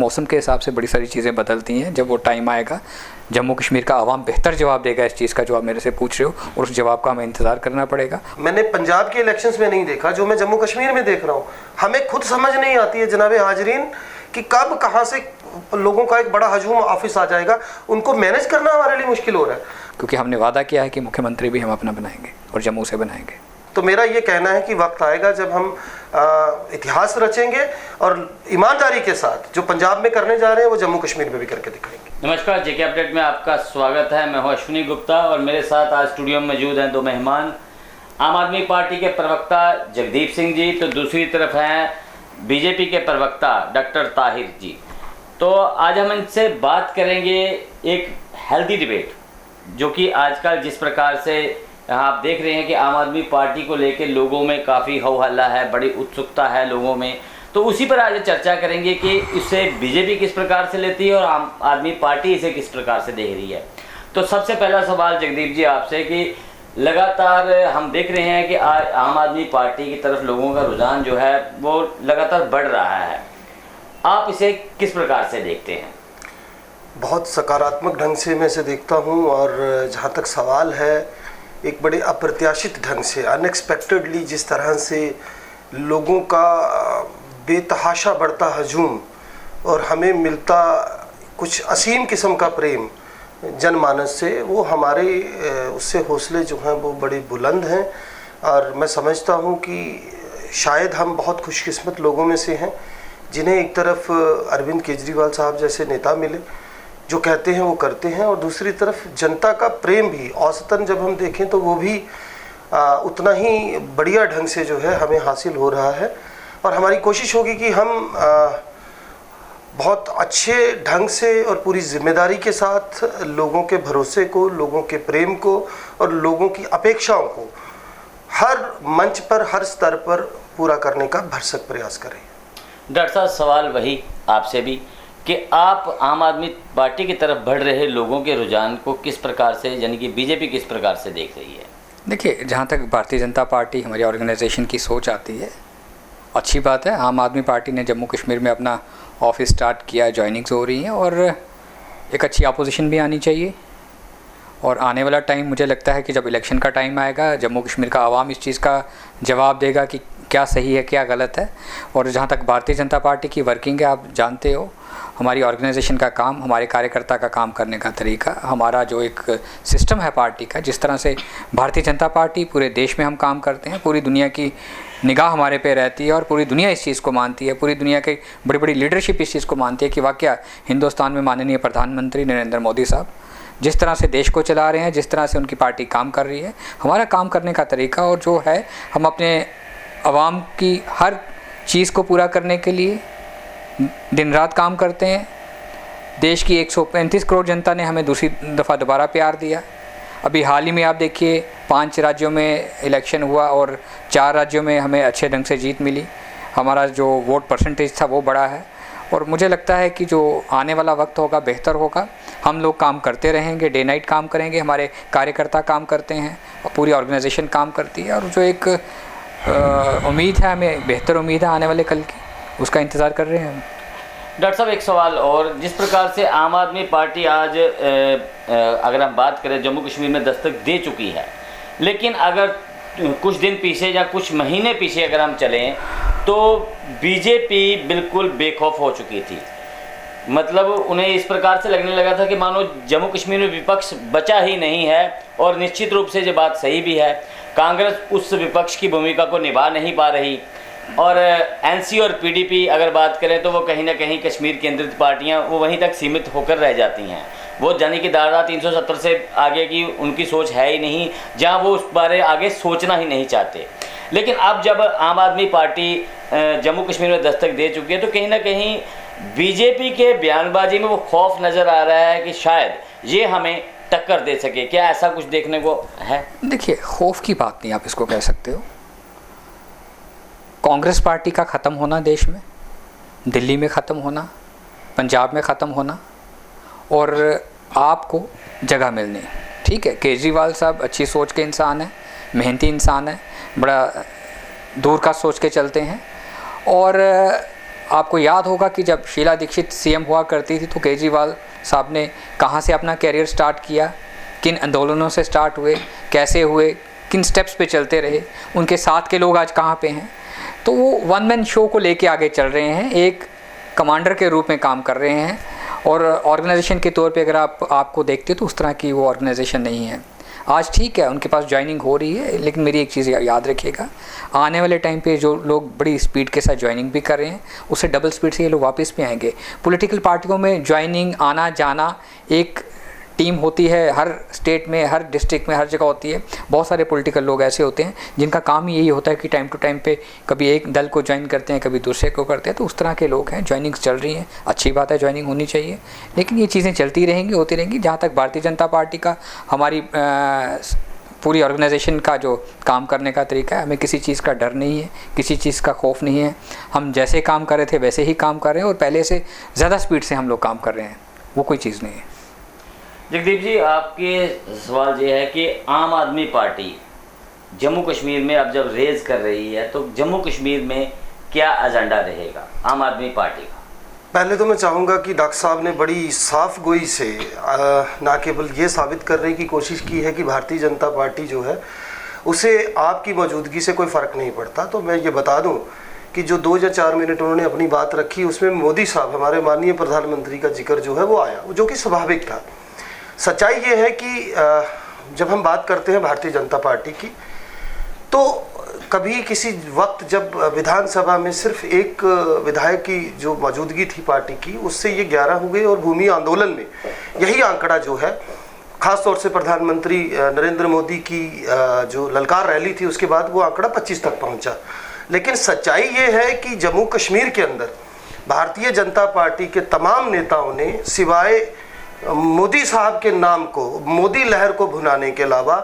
मौसम के हिसाब से बड़ी सारी चीज़ें बदलती हैं। जब वो टाइम आएगा, जम्मू कश्मीर का आवाम बेहतर जवाब देगा इस चीज़ का जो आप मेरे से पूछ रहे हो, और उस जवाब का हमें इंतज़ार करना पड़ेगा। मैंने पंजाब के इलेक्शंस में नहीं देखा जो मैं जम्मू कश्मीर में देख रहा हूँ। हमें खुद समझ नहीं आती है जनाबे हाजरीन कि कब कहाँ से लोगों का एक बड़ा हजूम ऑफिस आ जाएगा। उनको मैनेज करना हमारे लिए मुश्किल हो रहा है, क्योंकि हमने वादा किया है कि मुख्यमंत्री भी हम अपना बनाएंगे और जम्मू से बनाएंगे। तो मेरा ये कहना है कि वक्त आएगा जब हम इतिहास रचेंगे और ईमानदारी के साथ जो पंजाब में करने जा रहे हैं वो जम्मू कश्मीर में भी करके दिखाएंगे। नमस्कार, जेके अपडेट में आपका स्वागत है। मैं हूं अश्विनी गुप्ता और मेरे साथ आज स्टूडियो में मौजूद हैं दो मेहमान, आम आदमी पार्टी के प्रवक्ता जगदीप सिंह जी, तो दूसरी तरफ हैं बीजेपी के प्रवक्ता डॉक्टर ताहिर जी। तो आज हम इनसे बात करेंगे एक हेल्दी डिबेट, जो कि आजकल जिस प्रकार से आप देख रहे हैं कि आम आदमी पार्टी को लेकर लोगों में काफ़ी हो हल्ला है, बड़ी उत्सुकता है लोगों में, तो उसी पर आज चर्चा करेंगे कि इसे बीजेपी किस प्रकार से लेती है और आम आदमी पार्टी इसे किस प्रकार से देख रही है। तो सबसे पहला सवाल जगदीप जी आपसे कि लगातार हम देख रहे हैं कि आम आदमी पार्टी की तरफ लोगों का रुझान जो है वो लगातार बढ़ रहा है, आप इसे किस प्रकार से देखते हैं? बहुत सकारात्मक ढंग से मैं इसे देखता हूँ, और जहाँ तक सवाल है, एक बड़े अप्रत्याशित ढंग से, अनएक्सपेक्टेडली जिस तरह से लोगों का बेतहाशा बढ़ता हजूम और हमें मिलता कुछ असीम किस्म का प्रेम जनमानस से, वो हमारे उससे हौसले जो हैं वो बड़े बुलंद हैं। और मैं समझता हूँ कि शायद हम बहुत खुशकिस्मत लोगों में से हैं जिन्हें एक तरफ अरविंद केजरीवाल साहब जैसे नेता मिले जो कहते हैं वो करते हैं, और दूसरी तरफ जनता का प्रेम भी औसतन जब हम देखें तो वो भी उतना ही बढ़िया ढंग से जो है हमें हासिल हो रहा है। और हमारी कोशिश होगी कि हम बहुत अच्छे ढंग से और पूरी जिम्मेदारी के साथ लोगों के भरोसे को, लोगों के प्रेम को और लोगों की अपेक्षाओं को हर मंच पर, हर स्तर पर पूरा करने का भरसक प्रयास करें। डॉक्टर साहब, सवाल वही आपसे भी कि आप आम आदमी पार्टी की तरफ बढ़ रहे लोगों के रुझान को किस प्रकार से, यानी कि बीजेपी किस प्रकार से देख रही है? देखिए, जहाँ तक भारतीय जनता पार्टी हमारी ऑर्गेनाइजेशन की सोच आती है, अच्छी बात है। आम आदमी पार्टी ने जम्मू कश्मीर में अपना ऑफिस स्टार्ट किया है, जॉइनिंग्स हो रही हैं, और एक अच्छी अपोजिशन भी आनी चाहिए। और आने वाला टाइम मुझे लगता है कि जब इलेक्शन का टाइम आएगा, जम्मू कश्मीर का आवाम इस चीज़ का जवाब देगा कि क्या सही है, क्या गलत है। और जहाँ तक भारतीय जनता पार्टी की वर्किंग है, आप जानते हो हमारी ऑर्गेनाइजेशन का काम, हमारे कार्यकर्ता का काम करने का तरीका, हमारा जो एक सिस्टम है पार्टी का, जिस तरह से भारतीय जनता पार्टी पूरे देश में हम काम करते हैं, पूरी दुनिया की निगाह हमारे पे रहती है और पूरी दुनिया इस चीज़ को मानती है, पूरी दुनिया की बड़ी बड़ी लीडरशिप इस चीज़ को मानती है कि वाकया हिंदुस्तान में माननीय प्रधानमंत्री नरेंद्र मोदी साहब जिस तरह से देश को चला रहे हैं, जिस तरह से उनकी पार्टी काम कर रही है, हमारा काम करने का तरीका और जो है, हम अपने आवाम की हर चीज़ को पूरा करने के लिए दिन रात काम करते हैं। देश की 135 करोड़ जनता ने हमें दूसरी दफ़ा दोबारा प्यार दिया। अभी हाल ही में आप देखिए 5 राज्यों में इलेक्शन हुआ और 4 राज्यों में हमें अच्छे ढंग से जीत मिली। हमारा जो वोट परसेंटेज था वो बड़ा है, और मुझे लगता है कि जो आने वाला वक्त होगा बेहतर होगा। हम लोग काम करते रहेंगे, डे नाइट काम करेंगे, हमारे कार्यकर्ता काम करते हैं और पूरी ऑर्गेनाइजेशन काम करती है, और जो एक उम्मीद है, हमें बेहतर उम्मीद है आने वाले कल की, उसका इंतज़ार कर रहे हैं हम। डॉक्टर साहब, एक सवाल और, जिस प्रकार से आम आदमी पार्टी आज अगर हम बात करें जम्मू कश्मीर में दस्तक दे चुकी है, लेकिन अगर कुछ दिन पीछे या कुछ महीने पीछे अगर हम चलें तो बीजेपी बिल्कुल बेखौफ हो चुकी थी। मतलब उन्हें इस प्रकार से लगने लगा था कि मानो जम्मू कश्मीर में विपक्ष बचा ही नहीं है, और निश्चित रूप से ये बात सही भी है, कांग्रेस उस विपक्ष की भूमिका को निभा नहीं पा रही, और एनसी और पीडीपी अगर बात करें तो वो कहीं ना कहीं कश्मीर केंद्रित पार्टियां वो वहीं तक सीमित होकर रह जाती हैं। वो जानी कि धारा 370 से आगे की उनकी सोच है ही नहीं, जहां वो उस बारे आगे सोचना ही नहीं चाहते। लेकिन अब जब आम आदमी पार्टी जम्मू कश्मीर में दस्तक दे चुकी है, तो कहीं ना कहीं बीजेपी के बयानबाजी में वो खौफ नज़र आ रहा है कि शायद ये हमें टक्कर दे सके। क्या ऐसा कुछ देखने को है? देखिए, खौफ की बात नहीं आप इसको कह सकते हो। कांग्रेस पार्टी का ख़त्म होना देश में, दिल्ली में ख़त्म होना, पंजाब में ख़त्म होना, और आपको जगह मिलनी, ठीक है। केजरीवाल साहब अच्छी सोच के इंसान हैं, मेहनती इंसान है, बड़ा दूर का सोच के चलते हैं, और आपको याद होगा कि जब शीला दीक्षित सीएम हुआ करती थी तो केजरीवाल साहब ने कहाँ से अपना कैरियर स्टार्ट किया, किन आंदोलनों से स्टार्ट हुए, कैसे हुए, किन स्टेप्स पे चलते रहे, उनके साथ के लोग आज कहाँ पे हैं। तो वो वन मैन शो को लेके आगे चल रहे हैं, एक कमांडर के रूप में काम कर रहे हैं। और ऑर्गेनाइजेशन के तौर पे अगर आपको देखते हो तो उस तरह की वो ऑर्गेनाइजेशन नहीं है। आज ठीक है उनके पास ज्वाइनिंग हो रही है, लेकिन मेरी एक चीज़ याद रखिएगा, आने वाले टाइम पे जो लोग बड़ी स्पीड के साथ ज्वाइनिंग भी कर रहे हैं उससे डबल स्पीड से ये लोग वापस भी आएंगे। पॉलिटिकल पार्टियों में ज्वाइनिंग, आना जाना, एक टीम होती है, हर स्टेट में, हर डिस्ट्रिक्ट में, हर जगह होती है। बहुत सारे पॉलिटिकल लोग ऐसे होते हैं जिनका काम ही यही होता है कि टाइम टू टाइम पे कभी एक दल को ज्वाइन करते हैं, कभी दूसरे को करते हैं। तो उस तरह के लोग हैं, ज्वाइनिंग्स चल रही हैं, अच्छी बात है, ज्वाइनिंग होनी चाहिए, लेकिन ये चीज़ें चलती रहेंगी, होती रहेंगी। जहाँ तक भारतीय जनता पार्टी का, हमारी पूरी ऑर्गेनाइजेशन का जो काम करने का तरीका है, हमें किसी चीज़ का डर नहीं है, किसी चीज़ का खौफ नहीं है। हम जैसे काम कर रहे थे वैसे ही काम कर रहे हैं और पहले से ज़्यादा स्पीड से हम लोग काम कर रहे हैं, वो कोई चीज़ नहीं है। जगदीप जी, आपके सवाल ये है कि आम आदमी पार्टी जम्मू कश्मीर में अब जब रेज कर रही है तो जम्मू कश्मीर में क्या एजेंडा रहेगा आम आदमी पार्टी का? पहले तो मैं चाहूँगा कि डॉक्टर साहब ने बड़ी साफ गोई से ना केवल ये साबित करने की कोशिश की है कि भारतीय जनता पार्टी जो है उसे आपकी मौजूदगी से कोई फ़र्क नहीं पड़ता। तो मैं ये बता दूं कि जो 2 या 4 मिनट उन्होंने अपनी बात रखी उसमें मोदी साहब, हमारे माननीय प्रधानमंत्री का जिक्र जो है वो आया, जो कि स्वाभाविक था। सच्चाई ये है कि जब हम बात करते हैं भारतीय जनता पार्टी की, तो कभी किसी वक्त जब विधानसभा में सिर्फ एक विधायक की जो मौजूदगी थी पार्टी की, उससे ये 11 हो गए और भूमि आंदोलन में यही आंकड़ा जो है, ख़ास तौर से प्रधानमंत्री नरेंद्र मोदी की जो ललकार रैली थी उसके बाद वो आंकड़ा 25 तक पहुंचा। लेकिन सच्चाई ये है कि जम्मू कश्मीर के अंदर भारतीय जनता पार्टी के तमाम नेताओं ने सिवाय मोदी साहब के नाम को, मोदी लहर को भुनाने के अलावा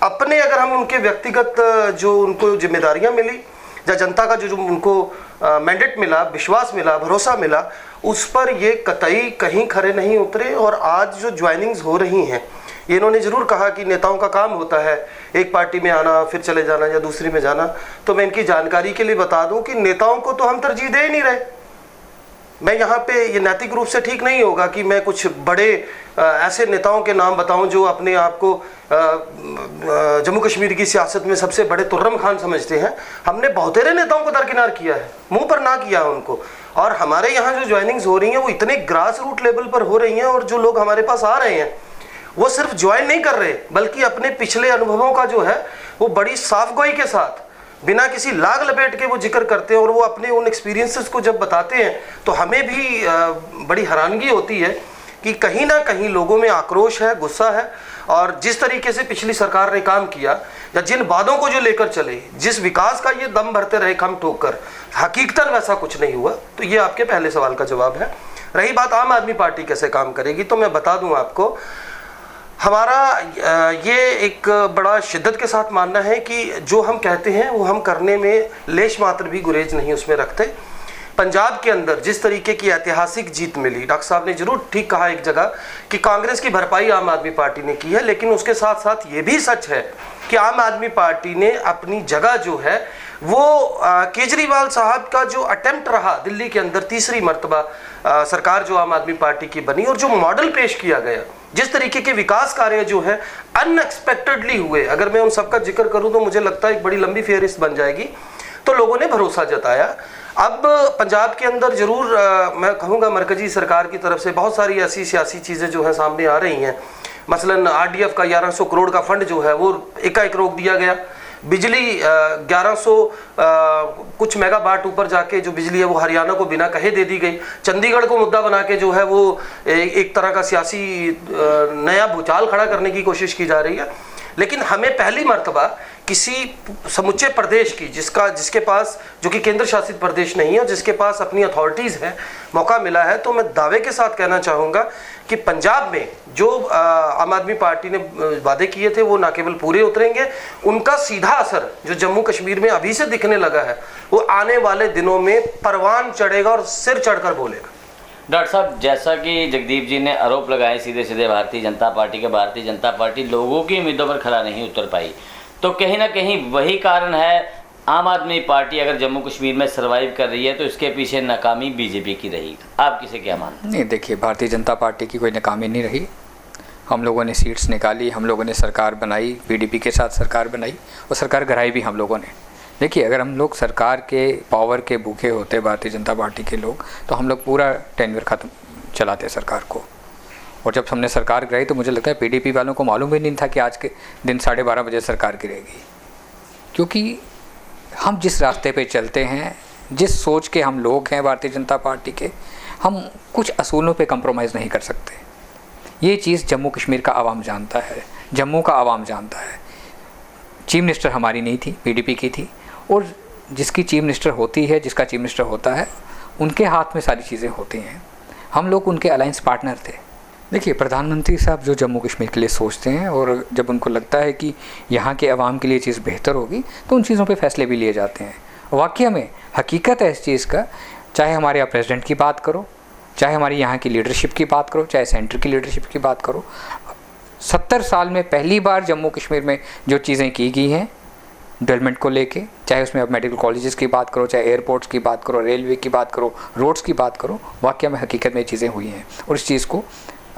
अपने, अगर हम उनके व्यक्तिगत जो उनको जिम्मेदारियां मिली या जनता का जो उनको मैंडेट मिला, विश्वास मिला, भरोसा मिला, उस पर ये कतई कहीं खरे नहीं उतरे। और आज जो ज्वाइनिंग्स हो रही हैं, ये इन्होंने ज़रूर कहा कि नेताओं का काम होता है एक पार्टी में आना फिर चले जाना या दूसरी में जाना। तो मैं इनकी जानकारी के लिए बता दूं कि नेताओं को तो हम तरजीह दे ही नहीं रहे। मैं यहाँ पे ये नैतिक रूप से ठीक नहीं होगा कि मैं कुछ बड़े ऐसे नेताओं के नाम बताऊं जो अपने आप को जम्मू कश्मीर की सियासत में सबसे बड़े तुर्रम खान समझते हैं। हमने बहुतेरे नेताओं को दरकिनार किया है, मुंह पर ना किया है उनको। और हमारे यहाँ जो ज्वाइनिंग्स हो रही हैं वो इतने ग्रास रूट लेवल पर हो रही हैं, और जो लोग हमारे पास आ रहे हैं वो सिर्फ ज्वाइन नहीं कर रहे, बल्कि अपने पिछले अनुभवों का जो है वो बड़ी साफगोई के साथ, बिना किसी लाग लपेट के वो जिक्र करते हैं। और वो अपने उन एक्सपीरियंसेस को जब बताते हैं तो हमें भी बड़ी हैरानगी होती है कि कहीं ना कहीं लोगों में आक्रोश है, गुस्सा है। और जिस तरीके से पिछली सरकार ने काम किया या जिन वादों को जो लेकर चले, जिस विकास का ये दम भरते रहे खम ठोक कर, हकीकतन वैसा कुछ नहीं हुआ। तो ये आपके पहले सवाल का जवाब है। रही बात आम आदमी पार्टी कैसे काम करेगी, तो मैं बता दूं आपको, हमारा ये एक बड़ा शिद्दत के साथ मानना है कि जो हम कहते हैं वो हम करने में लेश मात्र भी गुरेज नहीं उसमें रखते। पंजाब के अंदर जिस तरीके की ऐतिहासिक जीत मिली, डॉक्टर साहब ने जरूर ठीक कहा एक जगह कि कांग्रेस की भरपाई आम आदमी पार्टी ने की है, लेकिन उसके साथ साथ ये भी सच है कि आम आदमी पार्टी ने अपनी जगह जो है वो केजरीवाल साहब का जो अटेम्प्ट रहा दिल्ली के अंदर, तीसरी मर्तबा सरकार जो आम आदमी पार्टी की बनी, और जो मॉडल पेश किया गया, जिस तरीके के विकास कार्य जो है अनएक्सपेक्टेडली हुए, अगर मैं उन सबका जिक्र करूं तो मुझे लगता है एक बड़ी लंबी फेहरिस्त बन जाएगी। तो लोगों ने भरोसा जताया। अब पंजाब के अंदर जरूर मैं कहूँगा मरकजी सरकार की तरफ से बहुत सारी ऐसी सियासी चीज़ें जो हैं सामने आ रही हैं। मसलन आरडीएफ का 1100 करोड़ का फंड जो है वो एकाएक रोक दिया गया। बिजली 1100 कुछ मेगावाट ऊपर जाके जो बिजली है वो हरियाणा को बिना कहे दे दी गई। चंडीगढ़ को मुद्दा बना के जो है वो एक तरह का सियासी नया भूचाल खड़ा करने की कोशिश की जा रही है। लेकिन हमें पहली मर्तबा किसी समुच्चे प्रदेश की, जिसके पास, जो कि केंद्र शासित प्रदेश नहीं है और जिसके पास अपनी अथॉरिटीज़ है, मौका मिला है। तो मैं दावे के साथ कहना चाहूँगा कि पंजाब में जो आम आदमी पार्टी ने वादे किए थे वो न केवल पूरे उतरेंगे, उनका सीधा असर जो जम्मू कश्मीर में अभी से दिखने लगा है वो आने वाले दिनों में परवान चढ़ेगा और सिर चढ़कर बोलेगा। डॉक्टर साहब, जैसा कि जगदीप जी ने आरोप लगाए सीधे सीधे भारतीय जनता पार्टी लोगों की उम्मीदों पर खरा नहीं उतर पाई, तो कहीं ना कहीं वही कारण है आम आदमी पार्टी अगर जम्मू कश्मीर में सर्वाइव कर रही है तो इसके पीछे नाकामी बीजेपी की रही, आप किसे क्या मानते हैं? नहीं, देखिए, भारतीय जनता पार्टी की कोई नाकामी नहीं रही। हम लोगों ने सीट्स निकाली, हम लोगों ने सरकार बनाई, पीडीपी के साथ सरकार बनाई और सरकार गिराई भी हम लोगों ने। देखिए, अगर हम लोग सरकार के पावर के भूखे होते भारतीय जनता पार्टी के लोग, तो हम लोग पूरा टेन्योर ख़त्म चलाते सरकार को। और जब हमने सरकार गिराई तो मुझे लगता है पीडीपी वालों को मालूम भी नहीं था कि आज के दिन 12:30 बजे सरकार गिरेगी, क्योंकि हम जिस रास्ते पे चलते हैं, जिस सोच के हम लोग हैं भारतीय जनता पार्टी के, हम कुछ असूलों पे कंप्रोमाइज़ नहीं कर सकते। ये चीज़ जम्मू कश्मीर का आवाम जानता है, जम्मू का आवाम जानता है। चीफ मिनिस्टर हमारी नहीं थी, पीडीपी की थी, और जिसकी चीफ मिनिस्टर होती है, जिसका चीफ मिनिस्टर होता है, उनके हाथ में सारी चीज़ें होती हैं। हम लोग उनके अलायंस पार्टनर थे। देखिए, प्रधानमंत्री साहब जो जम्मू कश्मीर के लिए सोचते हैं और जब उनको लगता है कि यहाँ के अवाम के लिए चीज़ बेहतर होगी तो उन चीज़ों पे फैसले भी लिए जाते हैं। वाकई में हकीकत है इस चीज़ का, चाहे हमारे यहाँ प्रेसिडेंट की बात करो, चाहे हमारी यहाँ की लीडरशिप की बात करो, चाहे सेंटर की लीडरशिप की बात करो। 70 साल में पहली बार जम्मू कश्मीर में जो चीज़ें की गई हैं डेवलपमेंट को लेके, चाहे उसमें अब मेडिकल कॉलेजेस की बात करो, चाहे एयरपोर्ट्स की बात करो, रेलवे की बात करो, रोड्स की बात करो, वाकई में हकीकत में चीज़ें हुई हैं और इस चीज़ को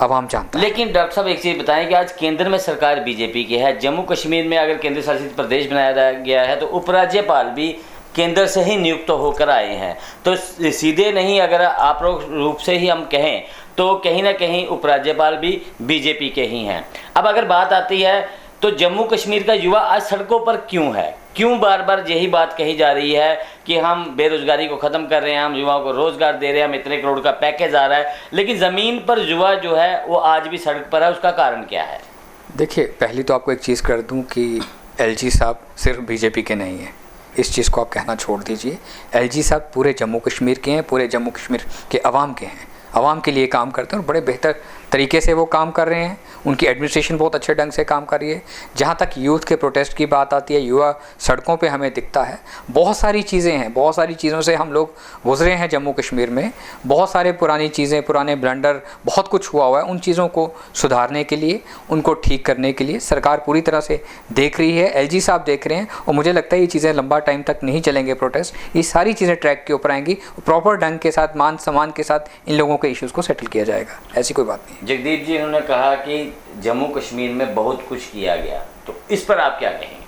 आवाम जानता है। लेकिन डॉक्टर साहब, एक चीज़ बताएं कि आज केंद्र में सरकार बीजेपी की है, जम्मू कश्मीर में अगर केंद्र शासित प्रदेश बनाया गया है तो उपराज्यपाल भी केंद्र से ही नियुक्त होकर आए हैं, तो सीधे नहीं, अगर आप रूप से ही हम कहें तो कहीं ना कहीं उपराज्यपाल भी बीजेपी के ही हैं। अब अगर बात आती है तो जम्मू कश्मीर का युवा आज सड़कों पर क्यों है? क्यों बार बार यही बात कही जा रही है कि हम बेरोजगारी को ख़त्म कर रहे हैं, हम युवाओं को रोज़गार दे रहे हैं, हम इतने करोड़ का पैकेज आ रहा है, लेकिन ज़मीन पर युवा जो है वो आज भी सड़क पर है, उसका कारण क्या है? देखिए, पहली तो आपको एक चीज़ कर दूं कि एलजी साहब सिर्फ बीजेपी के नहीं हैं, इस चीज़ को आप कहना छोड़ दीजिए। एलजी साहब पूरे जम्मू कश्मीर के हैं, पूरे जम्मू कश्मीर के अवाम के हैं, अवाम के लिए काम करते हैं और बड़े बेहतर तरीके से वो काम कर रहे हैं। उनकी एडमिनिस्ट्रेशन बहुत अच्छे ढंग से काम कर रही है। जहाँ तक यूथ के प्रोटेस्ट की बात आती है, युवा सड़कों पे हमें दिखता है। बहुत सारी चीज़ें हैं, बहुत सारी चीज़ों से हम लोग गुजरे हैं जम्मू कश्मीर में। बहुत सारे पुरानी चीज़ें, पुराने ब्लंडर, बहुत कुछ हुआ है। उन चीज़ों को सुधारने के लिए, उनको ठीक करने के लिए सरकार पूरी तरह से देख रही है, एलजी साहब देख रहे हैं और मुझे लगता है ये चीज़ें लंबा टाइम तक नहीं चलेंगे प्रोटेस्ट। ये सारी चीज़ें ट्रैक के ऊपर आएंगी, प्रॉपर ढंग के साथ, मान सम्मान के साथ इन लोगों के इश्यूज़ को सेटल किया जाएगा। ऐसी कोई बात नहीं। जगदीप जी, उन्होंने कहा कि जम्मू कश्मीर में बहुत कुछ किया गया, तो इस पर आप क्या कहेंगे?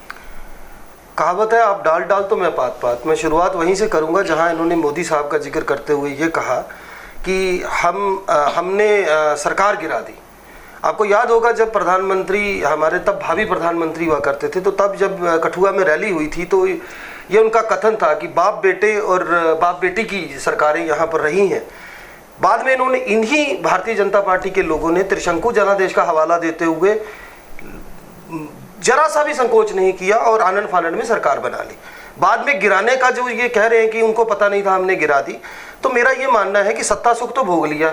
कहावत है, आप डाल डाल तो मैं पात पात। मैं शुरुआत वहीं से करूंगा जहां इन्होंने मोदी साहब का जिक्र करते हुए ये कहा कि हमने सरकार गिरा दी। आपको याद होगा जब प्रधानमंत्री हमारे, तब भावी प्रधानमंत्री हुआ करते थे, तो तब जब कठुआ में रैली हुई थी तो ये उनका कथन था कि बाप बेटे और बाप बेटी की सरकारें यहाँ पर रही हैं। बाद में इन्होंने, इन्हीं भारतीय जनता पार्टी के लोगों ने त्रिशंकु जनादेश का हवाला देते हुए जरा सा भी संकोच नहीं किया और आनन फानन में सरकार बना ली। बाद में गिराने का जो ये कह रहे हैं कि उनको पता नहीं था हमने गिरा दी, तो मेरा ये मानना है कि सत्ता सुख तो भोग लिया,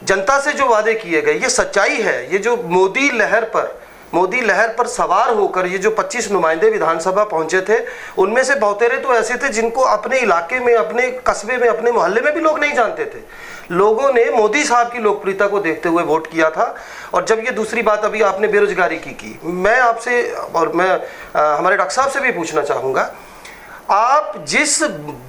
जनता से जो वादे किए गए, ये सच्चाई है। ये जो मोदी लहर पर सवार होकर ये जो 25 नुमाइंदे विधानसभा पहुंचे थे, उनमें से बहुतेरे तो ऐसे थे जिनको अपने इलाके में, अपने कस्बे में, अपने मोहल्ले में भी लोग नहीं जानते थे। लोगों ने मोदी साहब की लोकप्रियता को देखते हुए वोट किया था। और जब ये दूसरी बात अभी आपने बेरोजगारी की, मैं आपसे और मैं हमारे डॉक्टर साहब से भी पूछना चाहूँगा, आप जिस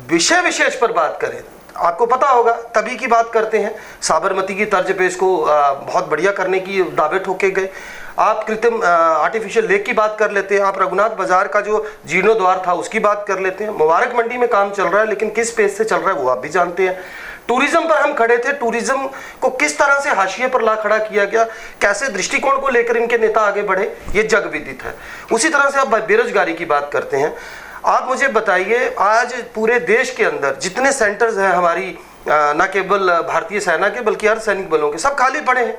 विषय विशेष पर बात करें, आपको पता होगा तभी की बात करते हैं। साबरमती की तर्ज पे इसको बहुत बढ़िया करने की दावे ठोके गए। आप कृत्रिम आर्टिफिशियल लेक की बात कर लेते हैं, आप रघुनाथ बाजार का जो जीर्णोद्वार था उसकी बात कर लेते हैं। मुबारक मंडी में काम चल रहा है, लेकिन किस पेस से चल रहा है वो आप भी जानते हैं। टूरिज्म पर हम खड़े थे, टूरिज्म को किस तरह से हाशिए पर ला खड़ा किया गया, कैसे दृष्टिकोण को लेकर इनके नेता आगे बढ़े, ये जग विदित है। उसी तरह से आप बेरोजगारी की बात करते हैं। आप मुझे बताइए, आज पूरे देश के अंदर जितने सेंटर्स हैं हमारी, न केवल भारतीय सेना के बल्कि अर्धसैनिक बलों के, सब खाली पड़े हैं।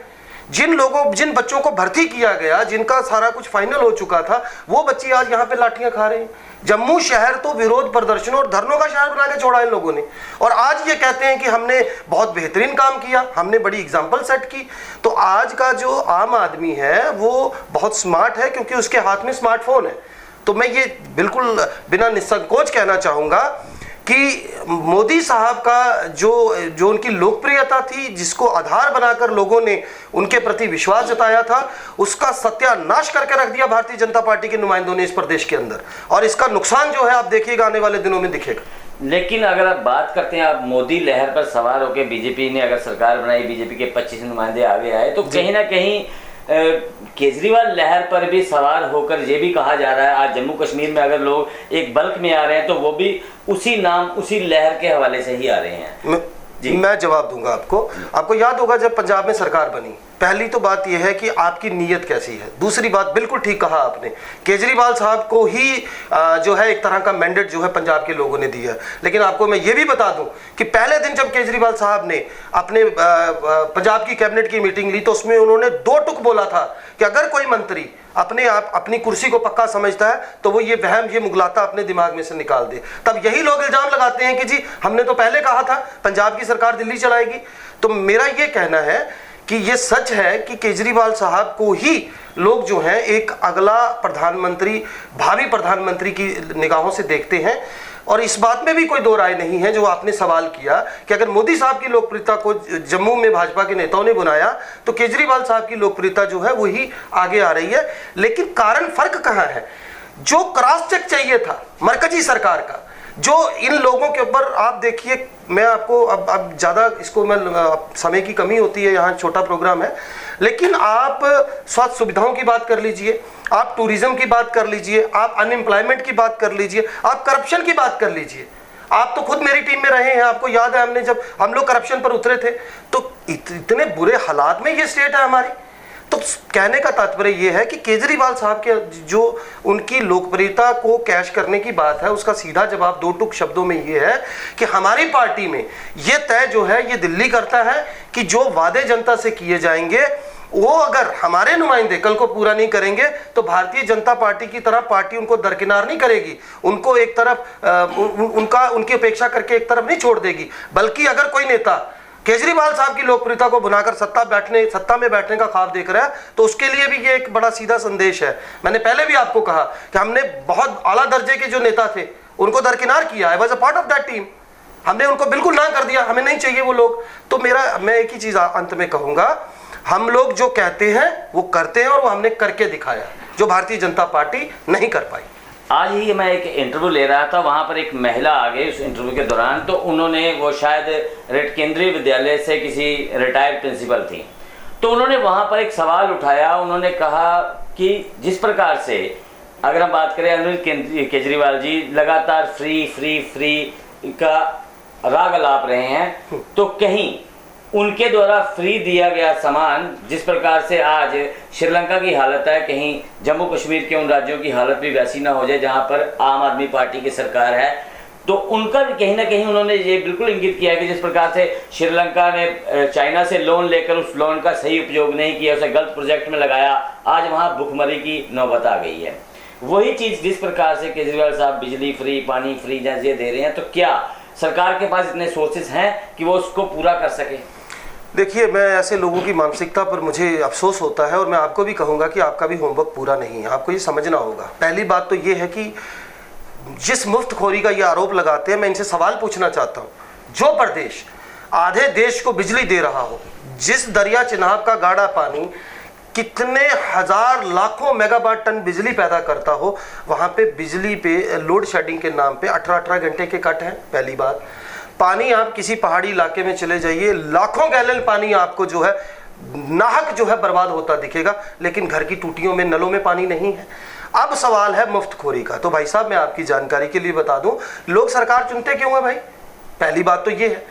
जिन बच्चों को भर्ती किया गया, जिनका सारा कुछ फाइनल हो चुका था, वो बच्चे आज यहाँ पे लाठियां खा रहे हैं। जम्मू शहर तो विरोध प्रदर्शनों और धरनों का शहर बना के छोड़ा इन लोगों ने, और आज ये कहते हैं कि हमने बहुत बेहतरीन काम किया, हमने बड़ी एग्जाम्पल सेट की। तो आज का जो आम आदमी है वो बहुत स्मार्ट है, क्योंकि उसके हाथ में स्मार्टफोन है। तो मैं ये बिल्कुल बिना निसंकोच कहना चाहूँगा कि मोदी साहब का जो उनकी लोकप्रियता थी, जिसको आधार बनाकर लोगों ने उनके प्रति विश्वास जताया था, उसका सत्यानाश करके रख दिया भारतीय जनता पार्टी के नुमाइंदों ने इस प्रदेश के अंदर। और इसका नुकसान जो है आप देखिएगा आने वाले दिनों में दिखेगा। लेकिन अगर आप बात करते हैं, आप मोदी लहर पर सवार होकर बीजेपी ने अगर सरकार बनाई, बीजेपी के 25 नुमाइंदे आगे आए, तो कहीं ना कहीं केजरीवाल लहर पर भी सवार होकर ये भी कहा जा रहा है आज जम्मू कश्मीर में अगर लोग एक बल्क में आ रहे हैं तो वो भी उसी नाम उसी लहर के हवाले से ही आ रहे हैं। मैं जवाब दूंगा आपको याद होगा जब पंजाब में सरकार बनी, पहली तो बात यह है कि आपकी नीयत कैसी है। दूसरी बात, बिल्कुल ठीक कहा आपने, केजरीवाल साहब को ही जो है एक तरह का मैंडेट जो है पंजाब के लोगों ने दिया। लेकिन आपको मैं ये भी बता दूं कि पहले दिन जब केजरीवाल साहब ने अपने पंजाब की कैबिनेट की मीटिंग ली तो उसमें उन्होंने 2 टुक बोला था कि अगर कोई मंत्री अपने आप अपनी कुर्सी को पक्का समझता है तो वो ये वहम, ये मुगलाता अपने दिमाग में से निकाल दे। तब यही लोग इल्जाम लगाते हैं कि जी हमने तो पहले कहा था पंजाब की सरकार दिल्ली चलाएगी। तो मेरा ये कहना है कि ये सच है कि केजरीवाल साहब को ही लोग जो हैं एक अगला प्रधानमंत्री, भावी प्रधानमंत्री की निगाहों से देखते हैं। और इस बात में भी कोई दो राय नहीं है जो आपने सवाल किया कि अगर मोदी साहब की लोकप्रियता को जम्मू में भाजपा के नेताओं ने बुनाया तो केजरीवाल साहब की लोकप्रियता जो है वही आगे आ रही है। लेकिन कारण फर्क कहां है? जो क्रॉस चेक चाहिए था मरकजी सरकार का, जो इन लोगों के ऊपर आप देखिए, मैं आपको अब ज़्यादा इसको मैं समय की कमी होती है, यहाँ छोटा प्रोग्राम है, लेकिन आप स्वास्थ्य सुविधाओं की बात कर लीजिए, आप टूरिज्म की बात कर लीजिए, आप अनएम्प्लॉयमेंट की बात कर लीजिए, आप करप्शन की बात कर लीजिए। आप तो खुद मेरी टीम में रहे हैं, आपको याद है हमने जब हम लोग करप्शन पर उतरे थे तो इतने बुरे हालात में ये स्टेट है हमारी। तो कहने का तात्पर्य यह है कि केजरीवाल साहब के जो उनकी लोकप्रियता को कैश करने की बात है उसका सीधा जवाब 2 टुक शब्दों में यह है कि हमारी पार्टी में यह तय जो है ये दिल्ली करता है कि जो वादे जनता से किए जाएंगे वो अगर हमारे नुमाइंदे कल को पूरा नहीं करेंगे तो भारतीय जनता पार्टी की तरफ पार्टी उनको दरकिनार नहीं करेगी, उनको एक तरफ उनकी उपेक्षा करके एक तरफ नहीं छोड़ देगी। बल्कि अगर कोई नेता केजरीवाल साहब की लोकप्रियता को बुनाकर सत्ता में बैठने का ख्वाब देख रहा है तो उसके लिए भी ये एक बड़ा सीधा संदेश है। मैंने पहले भी आपको कहा कि हमने बहुत आला दर्जे के जो नेता थे उनको दरकिनार किया। I was a part of that team. हमने उनको बिल्कुल ना कर दिया, हमें नहीं चाहिए वो लोग। तो मैं एक ही चीज अंत में कहूंगा, हम लोग जो कहते हैं वो करते हैं और वो हमने करके दिखाया, जो भारतीय जनता पार्टी नहीं कर पाई। आज ही मैं एक इंटरव्यू ले रहा था, वहाँ पर एक महिला आ गई उस इंटरव्यू के दौरान, तो उन्होंने वो शायद केंद्रीय विद्यालय से किसी रिटायर्ड प्रिंसिपल थी, तो उन्होंने वहाँ पर एक सवाल उठाया। उन्होंने कहा कि जिस प्रकार से अगर हम बात करें अरविंद केजरीवाल जी लगातार फ्री फ्री फ्री का राग अलाप रहे हैं, तो कहीं उनके द्वारा फ्री दिया गया सामान जिस प्रकार से आज श्रीलंका की हालत है, कहीं जम्मू कश्मीर के उन राज्यों की हालत भी वैसी ना हो जाए जहां पर आम आदमी पार्टी की सरकार है, तो उनका भी कहीं ना कहीं उन्होंने ये बिल्कुल इंगित किया कि जिस प्रकार से श्रीलंका ने चाइना से लोन लेकर उस लोन का सही उपयोग नहीं किया, उसे गलत प्रोजेक्ट में लगाया, आज वहाँ भुखमरी की नौबत आ गई है। वही चीज़ जिस प्रकार से केजरीवाल साहब बिजली फ्री, पानी फ्री ये दे रहे हैं, तो क्या सरकार के पास इतने सोर्सेज हैं कि वो उसको पूरा कर सके? देखिए, मैं ऐसे लोगों की मानसिकता पर मुझे अफसोस होता है और मैं आपको भी कहूँगा कि आपका भी होमवर्क पूरा नहीं है। आपको ये समझना होगा। पहली बात तो ये है कि जिस मुफ्तखोरी का ये आरोप लगाते हैं, मैं इनसे सवाल पूछना चाहता हूँ, जो प्रदेश आधे देश को बिजली दे रहा हो, जिस दरिया चिनाब का गाढ़ा पानी कितने हजार लाखों मेगावाट टन बिजली पैदा करता हो, वहाँ पे बिजली पे लोड शेडिंग के नाम पे 18-18 घंटे के कट हैं। पहली बात, पानी आप किसी पहाड़ी इलाके में चले जाइए, लाखों गैलन पानी आपको जो है नाहक जो है बर्बाद होता दिखेगा, लेकिन घर की टूटियों में, नलों में पानी नहीं है। अब सवाल है मुफ्तखोरी का। तो भाई साहब, मैं आपकी जानकारी के लिए बता दूं, लोग सरकार चुनते क्यों है भाई? पहली बात तो ये है,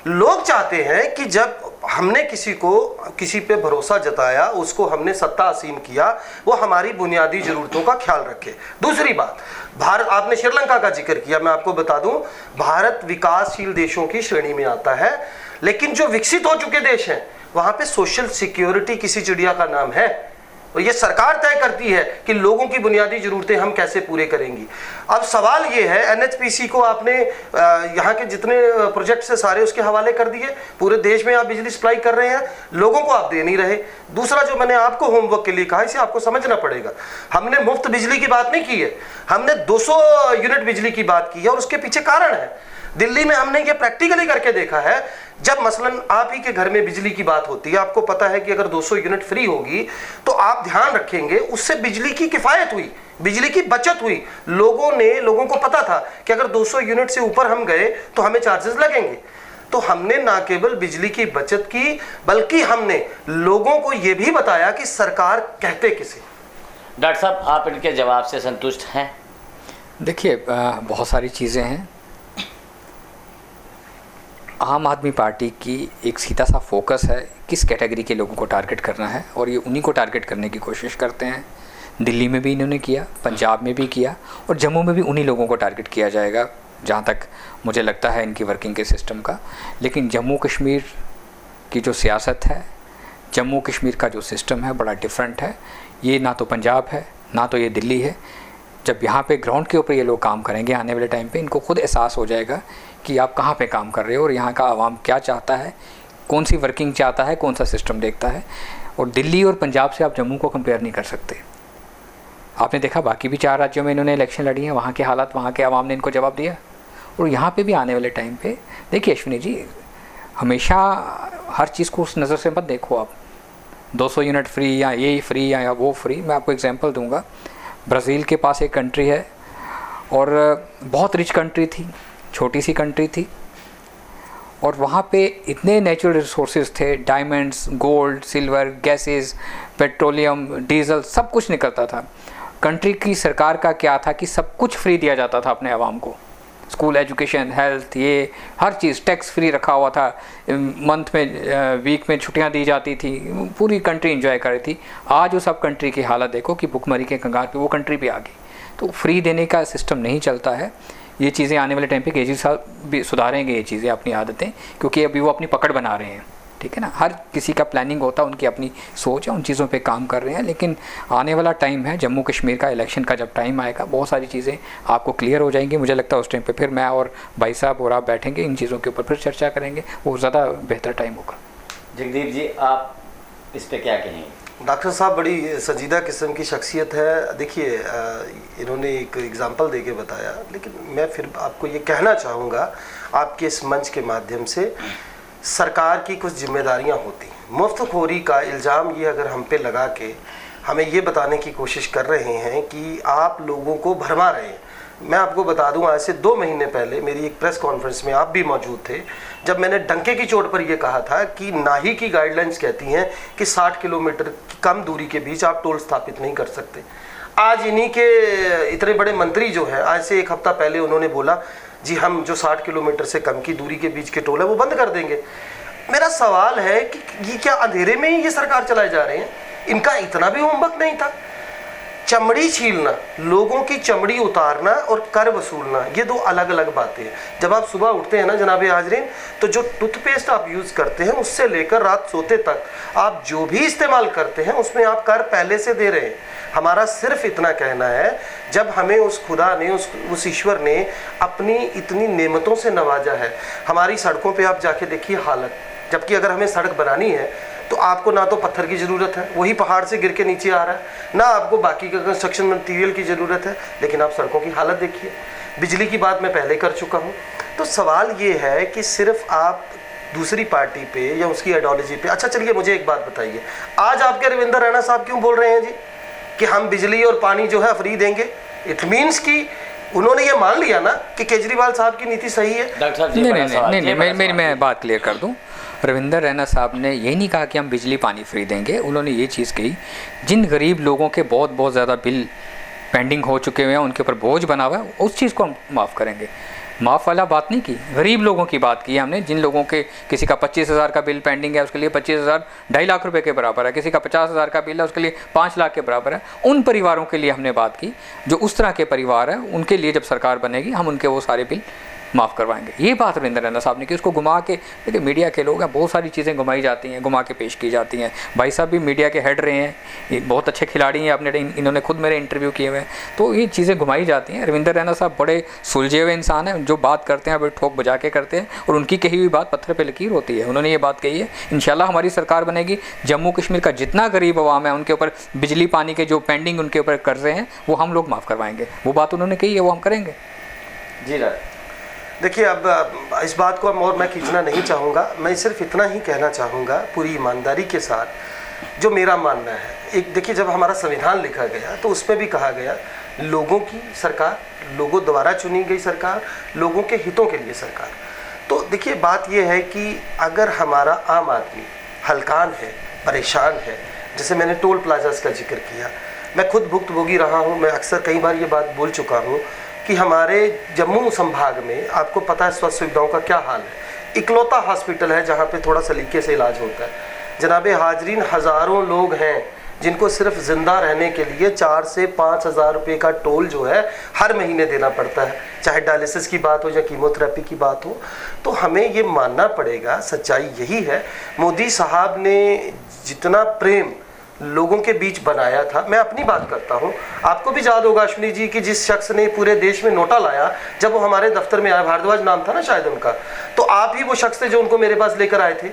लोग चाहते हैं कि जब हमने किसी पे भरोसा जताया, उसको हमने सत्ता असीम किया, वो हमारी बुनियादी जरूरतों का ख्याल रखे। दूसरी बात, भारत, आपने श्रीलंका का जिक्र किया, मैं आपको बता दूं, भारत विकासशील देशों की श्रेणी में आता है, लेकिन जो विकसित हो चुके देश हैं वहां पे सोशल सिक्योरिटी किसी चिड़िया का नाम है? और ये सरकार तय करती है कि लोगों की बुनियादी जरूरतें हम कैसे पूरे करेंगी। अब सवाल ये है, एनएचपीसी को आपने यहाँ के जितने प्रोजेक्ट्स है सारे उसके हवाले कर दिए, पूरे देश में आप बिजली सप्लाई कर रहे हैं, लोगों को आप दे नहीं रहे। दूसरा जो मैंने आपको होमवर्क के लिए कहा, इसे आपको समझना पड़ेगा, हमने मुफ्त बिजली की बात नहीं की है, हमने 200 यूनिट बिजली की बात की है, और उसके पीछे कारण है। दिल्ली में हमने ये प्रैक्टिकली करके देखा है, जब मसलन आप ही के घर में बिजली की बात होती है, आपको पता है कि अगर 200 यूनिट फ्री होगी तो आप ध्यान रखेंगे उससे बिजली की किफायत हुई, बिजली की बचत हुई। लोगों को पता था कि अगर 200 यूनिट से ऊपर हम गए तो हमें चार्जेस लगेंगे। तो हमने ना केवल बिजली की बचत की, बल्कि हमने लोगों को यह भी बताया कि सरकार कहते किसे। डॉक्टर साहब, आप इनके जवाब से संतुष्ट हैं? देखिए, बहुत सारी चीज़ें हैं। आम आदमी पार्टी की एक सीधा सा फोकस है किस कैटेगरी के लोगों को टारगेट करना है, और ये उन्हीं को टारगेट करने की कोशिश करते हैं। दिल्ली में भी इन्होंने किया, पंजाब में भी किया, और जम्मू में भी उन्हीं लोगों को टारगेट किया जाएगा, जहाँ तक मुझे लगता है इनकी वर्किंग के सिस्टम का। लेकिन जम्मू कश्मीर की जो सियासत है, जम्मू कश्मीर का जो सिस्टम है, बड़ा डिफरेंट है। ये ना तो पंजाब है, ना तो ये दिल्ली है। जब यहाँ पे ग्राउंड के ऊपर ये लोग काम करेंगे आने वाले टाइम पे, इनको खुद एहसास हो जाएगा कि आप कहाँ पे काम कर रहे हो और यहाँ का आवाम क्या चाहता है, कौन सी वर्किंग चाहता है, कौन सा सिस्टम देखता है। और दिल्ली और पंजाब से आप जम्मू को कंपेयर नहीं कर सकते। आपने देखा बाकी भी 4 राज्यों में इन्होंने इलेक्शन लड़ी हैं, वहाँ के हालात, वहाँ के आवाम ने इनको जवाब दिया। और यहाँ पे भी आने वाले टाइम पे देखिए अश्विनी जी, हमेशा हर चीज़ को उस नज़र से मत देखो आप, 200 यूनिट फ्री या ये फ्री या वो फ्री। मैं आपको एग्जांपल दूंगा, ब्राज़ील के पास एक कंट्री है और बहुत रिच कंट्री थी, छोटी सी कंट्री थी, और वहाँ पे इतने नेचुरल रिसोर्सेज थे, diamonds, gold, silver, gases, petroleum, diesel, सब कुछ निकलता था। कंट्री की सरकार का क्या था कि सब कुछ फ्री दिया जाता था अपने आवाम को, स्कूल, एजुकेशन, हेल्थ, ये हर चीज़ टैक्स फ्री रखा हुआ था। मंथ में, वीक में छुट्टियां दी जाती थी, पूरी कंट्री एंजॉय कर रही थी। आज उस सब कंट्री की हालत देखो कि भुखमरी के कंगाल पे वो कंट्री भी आ गई। तो फ्री देने का सिस्टम नहीं चलता है। ये चीज़ें आने वाले टाइम पे केजरीवाल साहब भी सुधारेंगे ये चीज़ें, अपनी आदतें, क्योंकि अभी वो अपनी पकड़ बना रहे हैं, ठीक है ना। हर किसी का प्लानिंग होता है, उनकी अपनी सोच है, उन चीज़ों पे काम कर रहे हैं। लेकिन आने वाला टाइम है, जम्मू कश्मीर का इलेक्शन का जब टाइम आएगा, बहुत सारी चीज़ें आपको क्लियर हो जाएंगी। मुझे लगता है उस टाइम पे फिर मैं और भाई साहब और आप बैठेंगे, इन चीज़ों के ऊपर फिर चर्चा करेंगे, वो ज़्यादा बेहतर टाइम होगा। जगदीप जी, आप इस पर क्या कहेंगे? डॉक्टर साहब बड़ी संजीदा किस्म की शख्सियत है। देखिए, इन्होंने एक एग्ज़ाम्पल देके बताया, लेकिन मैं फिर आपको ये कहना चाहूँगा आपके इस मंच के माध्यम से, सरकार की कुछ जिम्मेदारियां होती। मुफ्तखोरी का इल्ज़ाम ये अगर हम पे लगा के हमें ये बताने की कोशिश कर रहे हैं कि आप लोगों को भरमा रहे हैं। मैं आपको बता दूं, आज से 2 महीने पहले मेरी एक प्रेस कॉन्फ्रेंस में आप भी मौजूद थे, जब मैंने डंके की चोट पर यह कहा था कि नाही की गाइडलाइंस कहती हैं कि 60 किलोमीटर की कम दूरी के बीच आप टोल स्थापित नहीं कर सकते। आज इन्हीं के इतने बड़े मंत्री जो है, आज से 1 हफ्ता पहले उन्होंने बोला जी हम जो 60 किलोमीटर से कम की दूरी के बीच के टोल है वो बंद कर देंगे। मेरा सवाल है कि ये क्या अंधेरे में ही ये सरकार चलाए जा रहे हैं? इनका इतना भी होमवर्क नहीं था? चमड़ी छीलना, लोगों की चमड़ी उतारना और कर वसूलना, ये 2 अलग अलग बातें हैं। जब आप सुबह उठते हैं ना जनाबे हाजरीन, तो जो टूथपेस्ट आप यूज़ करते हैं उससे लेकर रात सोते तक आप जो भी इस्तेमाल करते हैं उसमें आप कर पहले से दे रहे हैं। हमारा सिर्फ इतना कहना है, जब हमें उस खुदा ने, उस ईश्वर ने अपनी इतनी नेमतों से नवाजा है, हमारी सड़कों पे आप जाके देखिए हालत, जबकि अगर हमें सड़क बनानी है तो आपको ना तो पत्थर की ज़रूरत है, वही पहाड़ से गिर के नीचे आ रहा है, ना आपको बाकी का कंस्ट्रक्शन मटीरियल की ज़रूरत है, लेकिन आप सड़कों की हालत देखिए। बिजली की बात मैं पहले कर चुका हूँ। तो सवाल ये है कि सिर्फ आप दूसरी पार्टी पे या उसकी आइडियोलॉजी पे, अच्छा चलिए मुझे एक बात बताइए, आज आपके रविंदर रैना साहब क्यों बोल रहे हैं जी कि हम बिजली और पानी जो है फ्री देंगे? इट मीन्स कि उन्होंने ये मान लिया ना कि केजरीवाल साहब की नीति सही है। नहीं, मैं बात क्लियर कर दूं। रविंदर रैना साहब ने ये नहीं कहा कि हम बिजली पानी फ्री देंगे। उन्होंने ये चीज़ कही, जिन गरीब लोगों के बहुत ज़्यादा बिल पेंडिंग हो चुके हुए हैं, उनके ऊपर बोझ बना हुआ है, उस चीज़ को हम माफ़ करेंगे। माफ़ वाला बात नहीं की, गरीब लोगों की बात की हमने, जिन लोगों के किसी का 25,000 का बिल पेंडिंग है, उसके लिए 25,000 2.5 लाख रुपए के बराबर है, किसी का 50,000 का बिल है, उसके लिए 5 लाख के बराबर है। उन परिवारों के लिए हमने बात की, जो उस तरह के परिवार हैं, उनके लिए जब सरकार बनेगी हम उनके वो सारे बिल माफ़ करवाएंगे। ये बात रविंद्र रैना साहब ने की, उसको घुमा के, देखिए मीडिया के लोग हैं, बहुत सारी चीज़ें घुमाई जाती हैं, घुमा के पेश की जाती हैं। भाई साहब भी मीडिया के हेड रहे हैं, ये बहुत अच्छे खिलाड़ी हैं, आपने इन्होंने खुद मेरे इंटरव्यू किए हुए हैं, तो ये चीज़ें घुमाई जाती हैं। रविंद्र रैना साहब बड़े सुलझे हुए इंसान हैं, जो बात करते हैं बड़े ठोक बजा के करते हैं, और उनकी कही हुई बात पत्थर पे लकीर होती है। उन्होंने ये बात कही है, इंशाल्लाह हमारी सरकार बनेगी, जम्मू कश्मीर का जितना गरीब अवाम है उनके ऊपर बिजली पानी के जो पेंडिंग उनके ऊपर कर्जे हैं वो हम लोग माफ़ करवाएंगे। वो बात उन्होंने कही है, वो हम करेंगे। जी राज, देखिए अब इस बात को और मैं खींचना नहीं चाहूँगा, मैं सिर्फ इतना ही कहना चाहूँगा पूरी ईमानदारी के साथ जो मेरा मानना है। एक देखिए, जब हमारा संविधान लिखा गया तो उसमें भी कहा गया लोगों की सरकार, लोगों द्वारा चुनी गई सरकार, लोगों के हितों के लिए सरकार। तो देखिए बात यह है कि अगर हमारा आम आदमी हलकान है, परेशान है, जैसे मैंने टोल प्लाजास का जिक्र किया, मैं खुद भुक्तभोगी रहा हूँ, मैं अक्सर कई बार ये बात बोल चुका हूँ कि हमारे जम्मू संभाग में आपको पता है स्वास्थ्य सुविधाओं का क्या हाल है। इकलौता हॉस्पिटल है जहाँ पे थोड़ा सलीके से इलाज होता है। जनाबे हाजरीन, हज़ारों लोग हैं जिनको सिर्फ ज़िंदा रहने के लिए 4 से 5 हज़ार रुपये का टोल जो है हर महीने देना पड़ता है, चाहे डायलिसिस की बात हो या कीमोथेरेपी की बात हो। तो हमें ये मानना पड़ेगा, सच्चाई यही है, मोदी साहब ने जितना प्रेम लोगों के बीच बनाया था, मैं अपनी बात करता हूँ, आपको भी याद होगा अश्विनी जी कि जिस शख्स ने पूरे देश में नोटा लाया, जब वो हमारे दफ्तर में आया, भारद्वाज नाम था ना शायद उनका, तो आप ही वो शख्स थे जो उनको मेरे पास लेकर आए थे।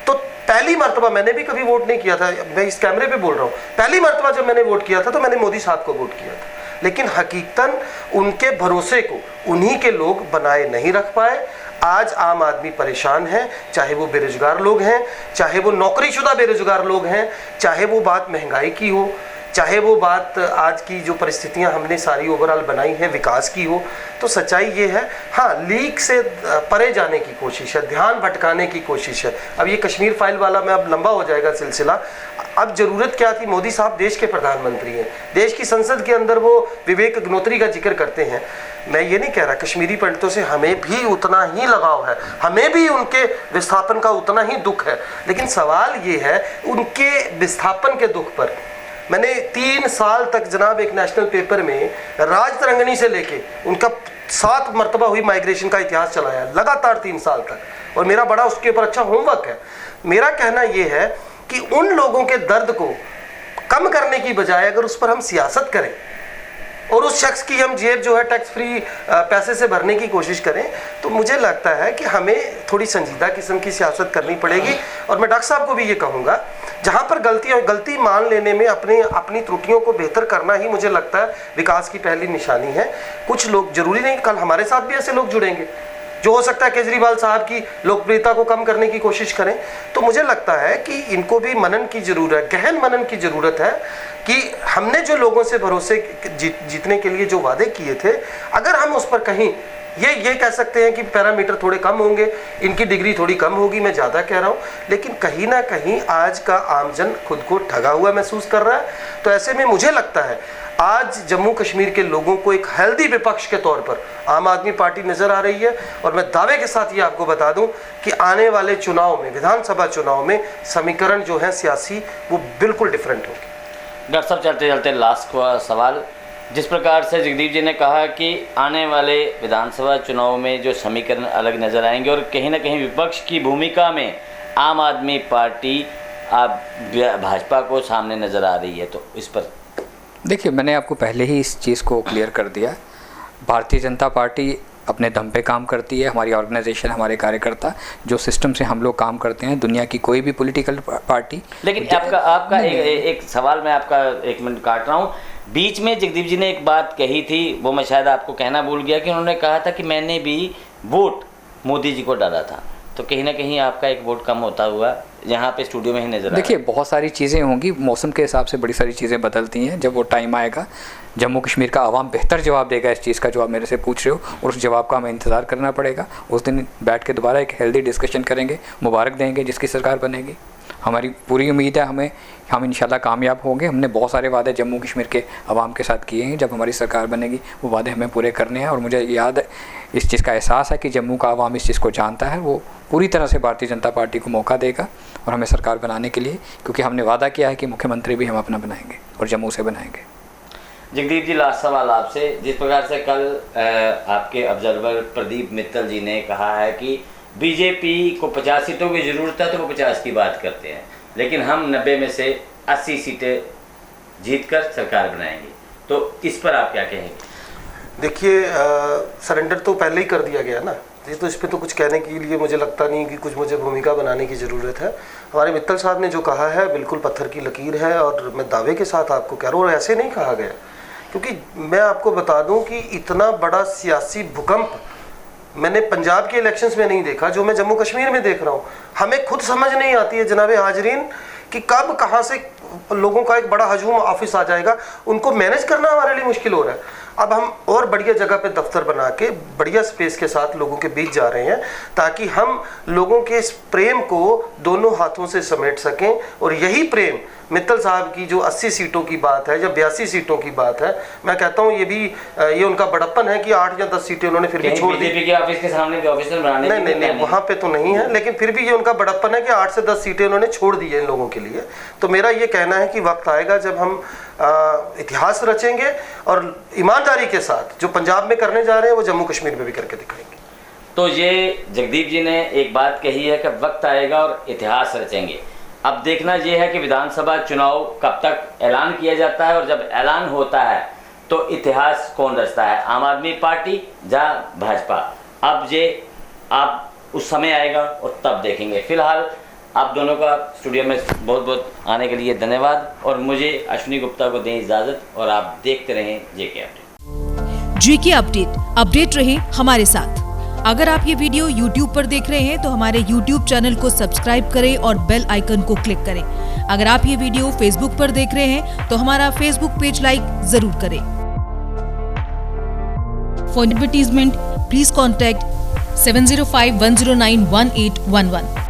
तो पहली मर्तबा, मैंने भी कभी वोट नहीं किया था, मैं इस कैमरे पे बोल रहा हूँ, पहली मर्तबा जब मैंने वोट किया था तो मैंने मोदी साहब को वोट किया था। लेकिन हकीकतन उनके भरोसे को उन्हीं के लोग बनाए नहीं रख पाए। आज आम आदमी परेशान है, चाहे वो बेरोजगार लोग हैं, चाहे वो नौकरीशुदा बेरोजगार लोग हैं, चाहे वो बात महंगाई की हो, चाहे वो बात आज की जो परिस्थितियां हमने सारी ओवरऑल बनाई हैं विकास की हो। तो सच्चाई ये है, हाँ लीक से परे जाने की कोशिश है, ध्यान भटकाने की कोशिश है। अब ये कश्मीर फाइल वाला मैं अब लंबा हो जाएगा सिलसिला। अब ज़रूरत क्या थी, मोदी साहब देश के प्रधानमंत्री हैं, देश की संसद के अंदर वो विवेक अग्निहोत्री का जिक्र करते हैं। मैं ये नहीं कह रहा, कश्मीरी पंडितों से हमें भी उतना ही लगाव है, हमें भी उनके विस्थापन का उतना ही दुख है। लेकिन सवाल ये है, उनके विस्थापन के दुख पर मैंने 3 साल तक जनाब एक नेशनल पेपर में राज तरंगनी से लेके उनका 7 मरतबा हुई माइग्रेशन का इतिहास चलाया लगातार 3 साल तक, और मेरा बड़ा उसके ऊपर अच्छा होमवर्क है। मेरा कहना यह है कि उन लोगों के दर्द को कम करने की बजाय अगर उस पर हम सियासत करें और उस शख्स की हम जेब जो है टैक्स फ्री पैसे से भरने की कोशिश करें, तो मुझे लगता है कि हमें थोड़ी संजीदा किस्म की सियासत करनी पड़ेगी। और मैं डॉक्टर साहब को भी ये कहूँगा, जहाँ पर गलती मान लेने में अपनी त्रुटियों को बेहतर करना ही मुझे लगता है विकास की पहली निशानी है। कुछ लोग, जरूरी नहीं कल हमारे साथ भी ऐसे लोग जुड़ेंगे जो हो सकता है केजरीवाल साहब की लोकप्रियता को कम करने की कोशिश करें। तो मुझे लगता है कि इनको भी मनन की ज़रूरत, गहन मनन की ज़रूरत है कि हमने जो लोगों से भरोसे जीतने के लिए जो वादे किए थे, अगर हम उस पर कहीं ये कह सकते हैं कि पैरामीटर थोड़े कम होंगे, इनकी डिग्री थोड़ी कम होगी, मैं ज़्यादा कह रहा हूँ, लेकिन कहीं ना कहीं आज का आमजन खुद को ठगा हुआ महसूस कर रहा है। तो ऐसे में मुझे लगता है आज जम्मू कश्मीर के लोगों को एक हेल्दी विपक्ष के तौर पर आम आदमी पार्टी नज़र आ रही है। और मैं दावे के साथ ये आपको बता दूं कि आने वाले चुनाव में, विधानसभा चुनाव में समीकरण जो है सियासी, वो बिल्कुल डिफरेंट होगी। डॉक्टर साहब चलते चलते लास्ट का सवाल, जिस प्रकार से जगदीप जी ने कहा कि आने वाले विधानसभा चुनाव में जो समीकरण अलग नज़र आएंगे और कहीं ना कहीं विपक्ष की भूमिका में आम आदमी पार्टी भाजपा को सामने नज़र आ रही है, तो इस पर देखिए, मैंने आपको पहले ही इस चीज़ को क्लियर कर दिया। भारतीय जनता पार्टी अपने दम पे काम करती है, हमारी ऑर्गेनाइजेशन, हमारे कार्यकर्ता जो सिस्टम से हम लोग काम करते हैं, दुनिया की कोई भी पॉलिटिकल पार्टी। लेकिन आपका एक सवाल मैं आपका 1 मिनट काट रहा हूँ। बीच में जगदीप जी ने एक बात कही थी, वो मैं शायद आपको कहना भूल गया, कि उन्होंने कहा था कि मैंने भी वोट मोदी जी को डाला था। तो कहीं ना कहीं आपका एक वोट कम होता हुआ यहाँ पे स्टूडियो में ही नजर आ रहा है। देखिए, बहुत सारी चीज़ें होंगी, मौसम के हिसाब से बड़ी सारी चीज़ें बदलती हैं। जब वो टाइम आएगा, जम्मू कश्मीर का आवाम बेहतर जवाब देगा इस चीज़ का जो आप मेरे से पूछ रहे हो, और उस जवाब का हमें इंतज़ार करना पड़ेगा। उस दिन बैठ के दोबारा एक हेल्दी डिस्कशन करेंगे, मुबारक देंगे जिसकी सरकार बनेगी। हमारी पूरी उम्मीद है हम इंशाल्लाह कामयाब होंगे। हमने बहुत सारे वादे जम्मू कश्मीर के आवाम के साथ किए हैं। जब हमारी सरकार बनेगी वो वादे हमें पूरे करने हैं। और मुझे याद है, इस चीज़ का एहसास है कि जम्मू का आवाम इस चीज़ को जानता है। वो पूरी तरह से भारतीय जनता पार्टी को मौका देगा और हमें सरकार बनाने के लिए, क्योंकि हमने वादा किया है कि मुख्यमंत्री भी हम अपना बनाएंगे और जम्मू से बनाएंगे। जगदीप जी, लास्ट सवाल आपसे। जिस प्रकार से कल आपके ऑब्जर्वर प्रदीप मित्तल जी ने कहा है कि बीजेपी को 50 सीटों की ज़रूरत है तो वो 50 की बात करते हैं, लेकिन हम 90 में से 80 सीटें जीतकर सरकार बनाएंगे, तो इस पर आप क्या कहेंगे? देखिए, सरेंडर तो पहले ही कर दिया गया ना, ये तो इस पर तो कुछ कहने के लिए मुझे लगता नहीं कि कुछ मुझे भूमिका बनाने की ज़रूरत है। हमारे मित्तल साहब ने जो कहा है बिल्कुल पत्थर की लकीर है, और मैं दावे के साथ आपको कह रहा हूँ, और ऐसे नहीं कहा गया, क्योंकि मैं आपको बता दूं कि इतना बड़ा सियासी भूकंप मैंने पंजाब के इलेक्शंस में नहीं देखा जो मैं जम्मू कश्मीर में देख रहा हूँ। हमें खुद समझ नहीं आती है जनाबे हाजरीन कि कब कहाँ से लोगों का एक बड़ा हजूम ऑफिस आ जाएगा, उनको मैनेज करना हमारे लिए मुश्किल हो रहा है। अब हम और बढ़िया जगह पे दफ्तर बना के बढ़िया स्पेस के साथ लोगों के बीच जा रहे हैं, ताकि हम लोगों के इस प्रेम को दोनों हाथों से समेट सकें। और यही प्रेम मित्तल साहब की जो 80 सीटों की बात है या 82 सीटों की बात है, मैं कहता हूँ ये उनका बड़प्पन है कि 8 या 10 सीटें उन्होंने फिर भी छोड़ दी। बीजेपी के ऑफिस के सामने भी ऑफिस बनाने नहीं, वहाँ पे तो नहीं है, लेकिन फिर भी ये उनका बड़प्पन है कि 8 से 10 सीटें उन्होंने छोड़ दी है इन लोगों के लिए। तो मेरा ये कहना है कि वक्त आएगा जब हम इतिहास रचेंगे, और ईमानदारी के साथ जो पंजाब में करने जा रहे हैं वो जम्मू कश्मीर में भी करके दिखाएंगे। तो ये जगदीप जी ने एक बात कही है कि वक्त आएगा और इतिहास रचेंगे। अब देखना ये है कि विधानसभा चुनाव कब तक ऐलान किया जाता है, और जब ऐलान होता है तो इतिहास कौन रचता है, आम आदमी पार्टी या भाजपा। अब उस समय आएगा और तब देखेंगे। फिलहाल आप दोनों का स्टूडियो में बहुत बहुत आने के लिए धन्यवाद, और मुझे अश्विनी गुप्ता को दें इजाज़त, और आप देखते रहें जेके अपडेट। जेके अपडेट रहे हमारे साथ। अगर आप ये वीडियो YouTube पर देख रहे हैं तो हमारे YouTube चैनल को सब्सक्राइब करें और बेल आइकन को क्लिक करें। अगर आप ये वीडियो Facebook पर देख रहे हैं तो हमारा Facebook पेज लाइक जरूर करें। For advertisement please contact 7051091811।